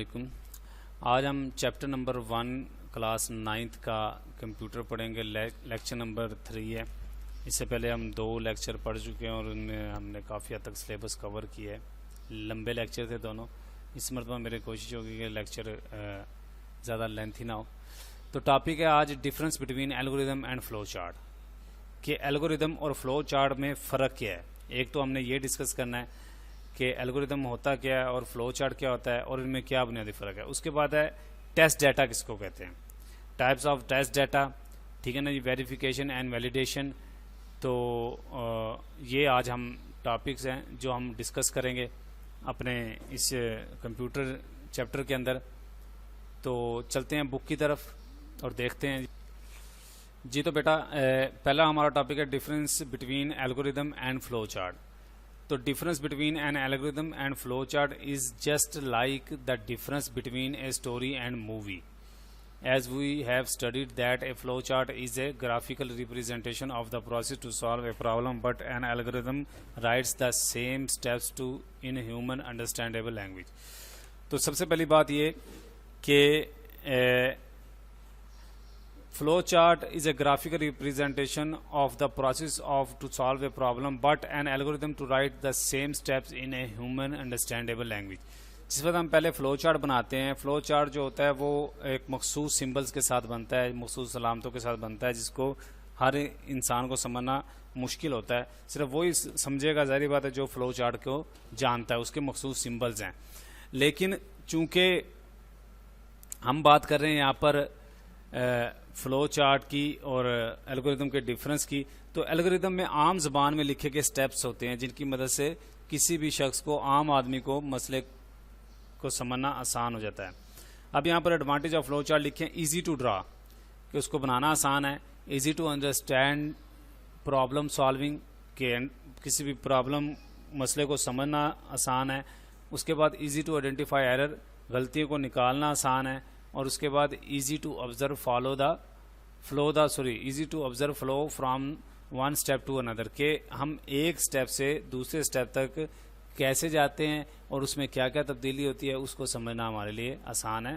वालेकुम। आज हम चैप्टर नंबर 1 क्लास 9th का कंप्यूटर पढ़ेंगे। लेक्चर नंबर 3 है। इससे पहले हम 2 लेक्चर पढ़ चुके हैं और उनमें हमने काफ़ी हद तक सिलेबस कवर किया है। लंबे लेक्चर थे दोनों। इस मरतबा मेरी कोशिश होगी कि लेक्चर ज़्यादा लेंथी ना हो। तो टॉपिक है आज difference between algorithm and flow chart, कि एल्गोरिदम और फ्लो चार्ट में फ़र्क क्या है। एक तो हमने ये डिस्कस करना है कि एल्गोरिदम होता क्या है और फ्लो चार्ट क्या होता है और इनमें क्या बुनियादी फ़र्क है। उसके बाद है टेस्ट डाटा किसको कहते हैं, टाइप्स ऑफ टेस्ट डाटा, ठीक है ना जी, वेरिफिकेशन एंड वैलिडेशन। तो ये आज हम टॉपिक्स हैं जो हम डिस्कस करेंगे अपने इस कंप्यूटर चैप्टर के अंदर। तो चलते हैं बुक की तरफ और देखते हैं जी। तो बेटा पहला हमारा टॉपिक है difference between algorithm and flow chart. तो difference between an algorithm and flow chart is just like the difference between a story and movie, as we have studied that a flow chart is a graphical representation of the process to solve a problem, but an algorithm writes the same steps to in human understandable language. तो सबसे पहली बात ये कि flow chart is a graphical representation of the process of to solve a problem, but an algorithm to write the same steps in a human understandable language. जिस वक्त हम पहले फ़्लो चार्ट बनाते हैं, फ़्लो चार्ट जो होता है वो एक मखसूस सिंबल्स के साथ बनता है, मखसूस अलामतों के साथ बनता है, जिसको हर इंसान को समझना मुश्किल होता है। सिर्फ वही समझेगा, ज़ाहिर बात है, जो फ़्लो चार्ट को जानता है, उसके मखसूस सिंबल्स हैं। लेकिन चूँकि हम बात कर रहे हैं यहाँ पर फ़्लो चार्ट की और एल्गोरिदम के डिफरेंस की, तो एल्गोरिदम में आम ज़बान में लिखे गए स्टेप्स होते हैं जिनकी मदद से किसी भी शख्स को, आम आदमी को मसले को समझना आसान हो जाता है। अब यहाँ पर एडवांटेज ऑफ फ्लो चार्ट लिखे हैं इजी टू ड्रा, कि उसको बनाना आसान है, easy to understand problem solving, के किसी भी प्रॉब्लम मसले को समझना आसान है। उसके बाद इजी टू आइडेंटिफाई एरर, गलतियों को निकालना आसान है। और उसके बाद easy to observe easy to observe flow from one step to another, के हम एक स्टेप से दूसरे स्टेप तक कैसे जाते हैं और उसमें क्या क्या तब्दीली होती है, उसको समझना हमारे लिए आसान है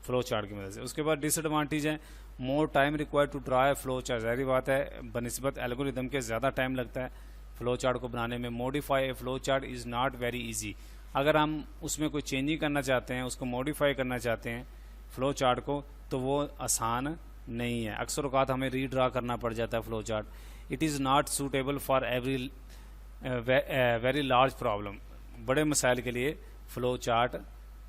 फ्लो चार्ट की मदद से। उसके बाद डिसएडवांटेज है more time required to draw a flow chart. ज़ाहिर बात है, बनिस्बत एल्गोरिदम के ज़्यादा टाइम लगता है फ्लो चार्ट को बनाने में। Modify A flow chart is not very easy. अगर हम उसमें कोई चेंजिंग करना चाहते हैं, उसको मॉडिफाई करना चाहते हैं फ्लो चार्ट को, तो वो आसान नहीं है। अक्सर औक़ात हमें रीड्रा करना पड़ जाता है flow chart. It is not suitable for every very large problem. बड़े मसाइल के लिए फ़्लो चार्ट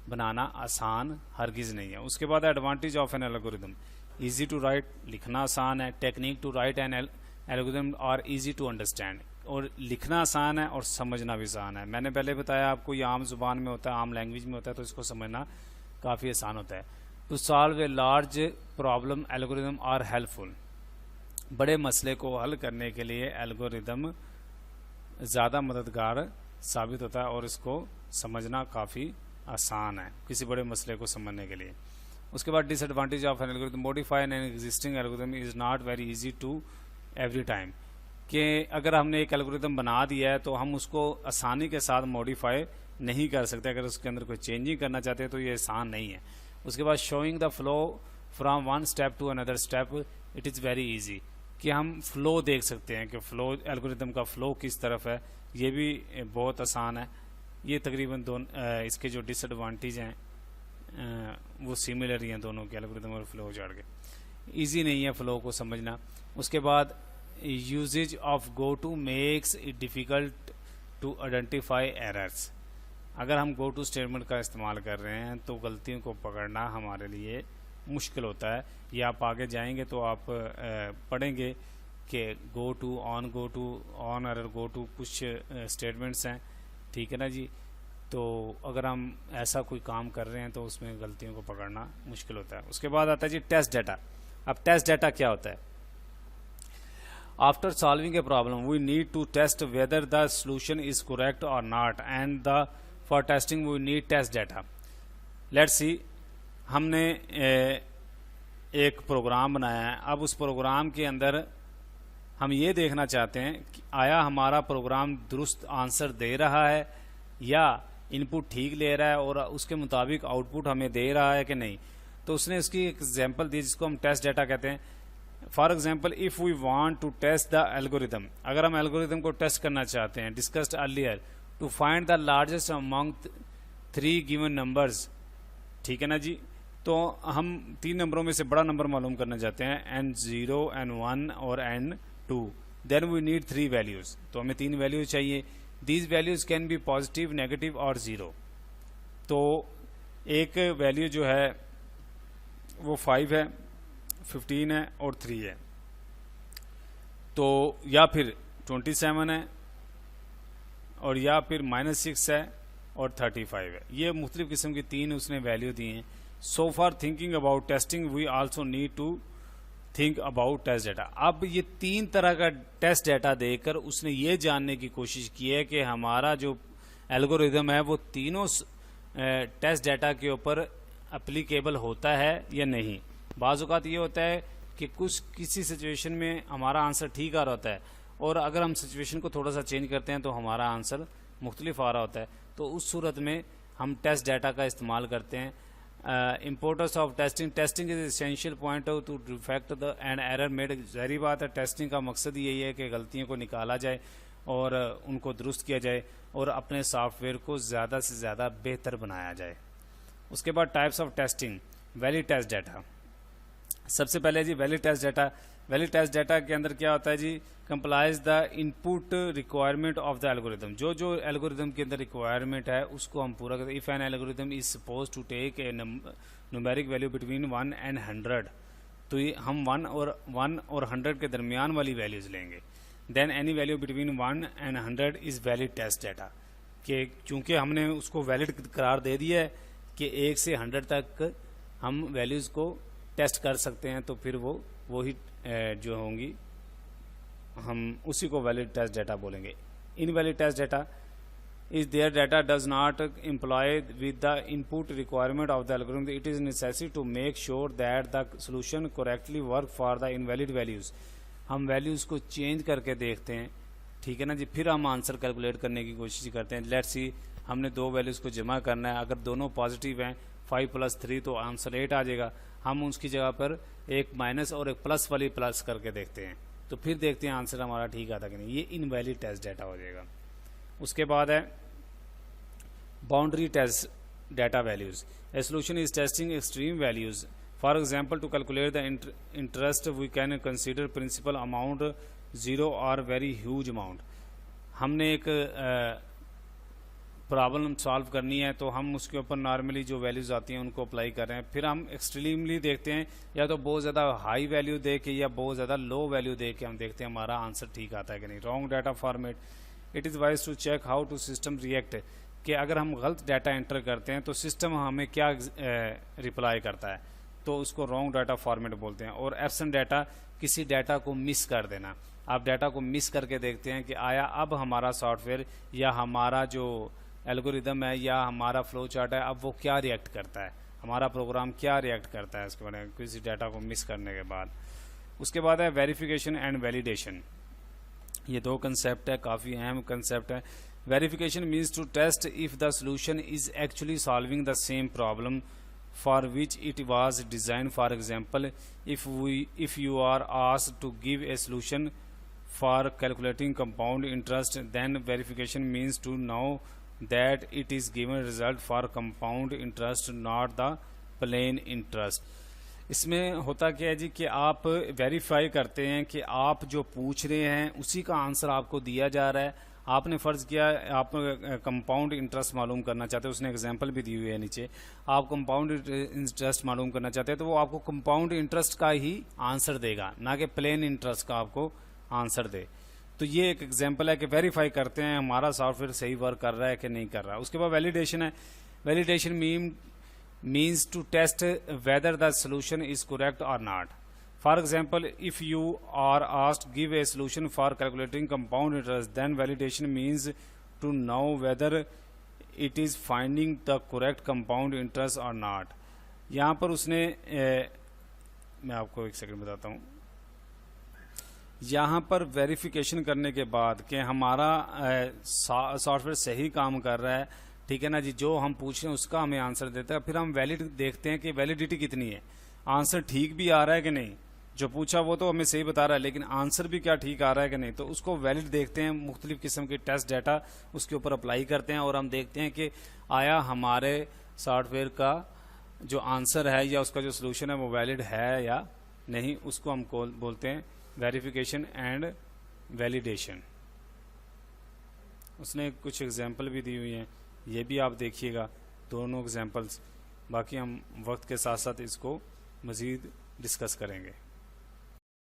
बनाना आसान हरगिज़ नहीं है। उसके बाद advantage of an algorithm, easy to write, लिखना आसान है। Technique to write an algorithm और इजी टू अंडरस्टैंड, और लिखना आसान है और समझना भी आसान है। मैंने पहले बताया आपको, ये आम जुबान में होता है, आम लैंग्वेज में होता है, तो इसको समझना काफ़ी आसान होता है। To solve a large problem algorithm are helpful, बड़े मसले को हल करने के लिए एल्गोरिदम ज़्यादा मददगार साबित होता है और इसको समझना काफ़ी आसान है किसी बड़े मसले को समझने के लिए। उसके बाद disadvantage of an algorithm, modify an existing algorithm is not very easy to every time, कि अगर हमने एक एल्गोरिदम बना दिया है तो हम उसको आसानी के साथ मॉडिफाई नहीं कर सकते। अगर उसके अंदर कोई चेंजिंग करना चाहते हैं तो ये आसान नहीं है। उसके बाद showing the flow from one step to another step, it is very easy, कि हम फ़्लो देख सकते हैं कि फ़्लो एल्गोरिदम का फ़्लो किस तरफ है, ये भी बहुत आसान है। ये तकरीबन दोनों इसके जो डिसएडवांटेज हैं वो सिमिलर ही हैं दोनों के, एल्गोरिदम और फ्लो चार्ट के। इजी नहीं है फ़्लो को समझना। उसके बाद usages of go to makes it difficult to identify errors. अगर हम गो टू स्टेटमेंट का इस्तेमाल कर रहे हैं तो गलतियों को पकड़ना हमारे लिए मुश्किल होता है। या आप आगे जाएंगे तो आप पढ़ेंगे कि go to, on error, go to कुछ स्टेटमेंट्स हैं, ठीक है ना जी। तो अगर हम ऐसा कोई काम कर रहे हैं तो उसमें गलतियों को पकड़ना मुश्किल होता है। उसके बाद आता है जी टेस्ट डाटा। अब टेस्ट डाटा क्या होता है? After solving a problem we need to test whether the solution is correct or not, and the for testing we need test data. Let's see, हमने एक प्रोग्राम बनाया है। अब उस प्रोग्राम के अंदर हम ये देखना चाहते हैं कि आया हमारा प्रोग्राम दुरुस्त आंसर दे रहा है या इनपुट ठीक ले रहा है और उसके मुताबिक आउटपुट हमें दे रहा है कि नहीं। तो उसने उसकी एक एग्जाम्पल दी जिसको हम टेस्ट डाटा कहते हैं। For example, if we want to test the algorithm, अगर हम एल्गोरिदम को टेस्ट करना चाहते हैं, discussed earlier, to find the largest among 3 given numbers, ठीक है ना जी। तो हम 3 नंबरों में से बड़ा नंबर मालूम करना चाहते हैं, n0, n1 और n2। Then we need 3 values, तो हमें 3 वैल्यूज चाहिए। These values can be positive, negative और 0। तो एक वैल्यू जो है वो 5 है, 15 है और 3 है, तो या फिर 27 है और या फिर -6 है और 35 है। ये मुख्तलिफ किस्म की 3 उसने वैल्यू दी हैं। So for thinking about testing we also need to think about test data. अब ये 3 तरह का टेस्ट डाटा देकर उसने ये जानने की कोशिश की है कि हमारा जो एल्गोरिदम है वो तीनों टेस्ट डाटा के ऊपर एप्लीकेबल होता है या नहीं। बाज़ औक़ात ये होता है कि किसी सिचुएशन में हमारा आंसर ठीक आ रहा होता है और अगर हम सिचुएशन को थोड़ा सा चेंज करते हैं तो हमारा आंसर मुख्तलिफ आ रहा होता है। तो उस सूरत में हम टेस्ट डाटा का इस्तेमाल करते हैं। Importance of testing is essential point two defect the end error made. ज़ाहिर बात है, टेस्टिंग का मकसद यही है कि गलतियों को निकाला जाए और उनको दुरुस्त किया जाए और अपने सॉफ्टवेयर को ज़्यादा से ज़्यादा बेहतर बनाया जाए। उसके बाद types of testing, valid test data. सबसे पहले जी valid test data. Valid test data के अंदर क्या होता है जी, complies the input requirement of the algorithm. जो एल्गोरिदम के अंदर रिक्वायरमेंट है उसको हम पूरा करते हैं। If an algorithm is suppose to take a numeric value between 1 and 100, तो ये हम 1 और 100 के दरमियान वाली वैल्यूज लेंगे। Then any value between 1 and 100 is valid test data. कि चूँकि हमने उसको वैलिड करार दे दिया है कि 1 से 100 तक हम वैल्यूज़ को टेस्ट कर सकते हैं, तो फिर वही जो होंगी हम उसी को वैलिड टेस्ट डाटा बोलेंगे। Invalid test data is there data does not employ with the input requirement of the algorithm. It is necessary to make sure that the solution correctly work for the invalid values. हम values को change करके देखते हैं, ठीक है ना जी, फिर हम आंसर कैलकुलेट करने की कोशिश करते हैं। लेट्स सी, हमने 2 वैल्यूज़ को जमा करना है, अगर दोनों पॉजिटिव हैं 5 + 3 तो आंसर 8 आ जाएगा। हम उसकी जगह पर एक माइनस और एक प्लस वाली प्लस करके देखते हैं, तो फिर देखते हैं आंसर हमारा ठीक आता कि नहीं। ये इनवैलिड टेस्ट डाटा हो जाएगा। उसके बाद है boundary test data values. A solution is testing extreme values. For example, to calculate the interest we can consider principal amount 0 और वेरी ह्यूज अमाउंट। हमने एक प्रॉब्लम सॉल्व करनी है तो हम उसके ऊपर नॉर्मली जो वैल्यूज़ आती हैं उनको अप्लाई कर रहे हैं। फिर हम एक्सट्रीमली देखते हैं, या तो बहुत ज़्यादा हाई वैल्यू दे के या बहुत ज़्यादा लो वैल्यू दे के हम देखते हैं हमारा आंसर ठीक आता है कि नहीं। Wrong data format. It is wise to check how to system react, कि अगर हम गलत डाटा एंटर करते हैं तो सिस्टम हमें क्या रिप्लाई करता है, तो उसको रॉन्ग डाटा फॉर्मेट बोलते हैं। और एब्सेंट डाटा, किसी डाटा को मिस कर देना। आप डाटा को मिस करके देखते हैं कि आया अब हमारा सॉफ्टवेयर या हमारा जो एल्गोरिदम है या हमारा फ्लो चार्ट है, अब वो क्या रिएक्ट करता है, हमारा प्रोग्राम क्या रिएक्ट करता है इसके बारे में किसी डाटा को मिस करने के बाद। उसके बाद है वेरिफिकेशन एंड वैलिडेशन। ये 2 कंसेप्ट है, काफ़ी अहम कंसेप्ट है। Verification means to test if the solution is actually solving the same problem for which it was design. For example, if you are asked to give a solution for calculating compound interest, then verification means to know that it is given result for compound interest not the plain interest। इसमें होता क्या है जी कि आप verify करते हैं कि आप जो पूछ रहे हैं उसी का आंसर आपको दिया जा रहा है। आपने फ़र्ज़ किया आप कंपाउंड इंटरेस्ट मालूम करना चाहते हैं, उसने एग्जांपल भी दी हुई है नीचे। आप कंपाउंड इंटरेस्ट मालूम करना चाहते हैं तो वो आपको कंपाउंड इंटरेस्ट का ही आंसर देगा, ना कि प्लेन इंटरेस्ट का आपको आंसर दे। तो ये एक एग्जांपल है कि वेरीफाई करते हैं हमारा सॉफ्टवेयर सही वर्क कर रहा है कि नहीं कर रहा। उसके बाद वैलिडेशन है। Validation means to test whether the solution is correct or not. For example, if you are asked give a solution for calculating compound interest, then validation means to know whether it is finding the correct compound interest or not. यहाँ पर उसने मैं आपको एक second बताता हूँ। यहाँ पर वेरिफिकेशन करने के बाद कि हमारा सॉफ्टवेयर सही काम कर रहा है, ठीक है ना जी, जो हम पूछ रहे हैं उसका हमें आंसर देता है, फिर हम वैलिड देखते हैं कि वैलिडिटी कितनी है, आंसर ठीक भी आ रहा है कि नहीं। जो पूछा वो तो हमें सही बता रहा है, लेकिन आंसर भी क्या ठीक आ रहा है कि नहीं, तो उसको वैलिड देखते हैं। मुख्तलिफ किस्म के टेस्ट डाटा उसके ऊपर अप्लाई करते हैं और हम देखते हैं कि आया हमारे सॉफ्टवेयर का जो आंसर है या उसका जो सोल्यूशन है वो वैलिड है या नहीं। उसको हम बोलते हैं वेरिफिकेशन एंड वैलिडेशन। उसने कुछ एग्जाम्पल भी दी हुई हैं, ये भी आप देखिएगा दोनों एग्जाम्पल्स। बाकी हम वक्त के साथ साथ इसको मज़ीद डिस्कस करेंगे।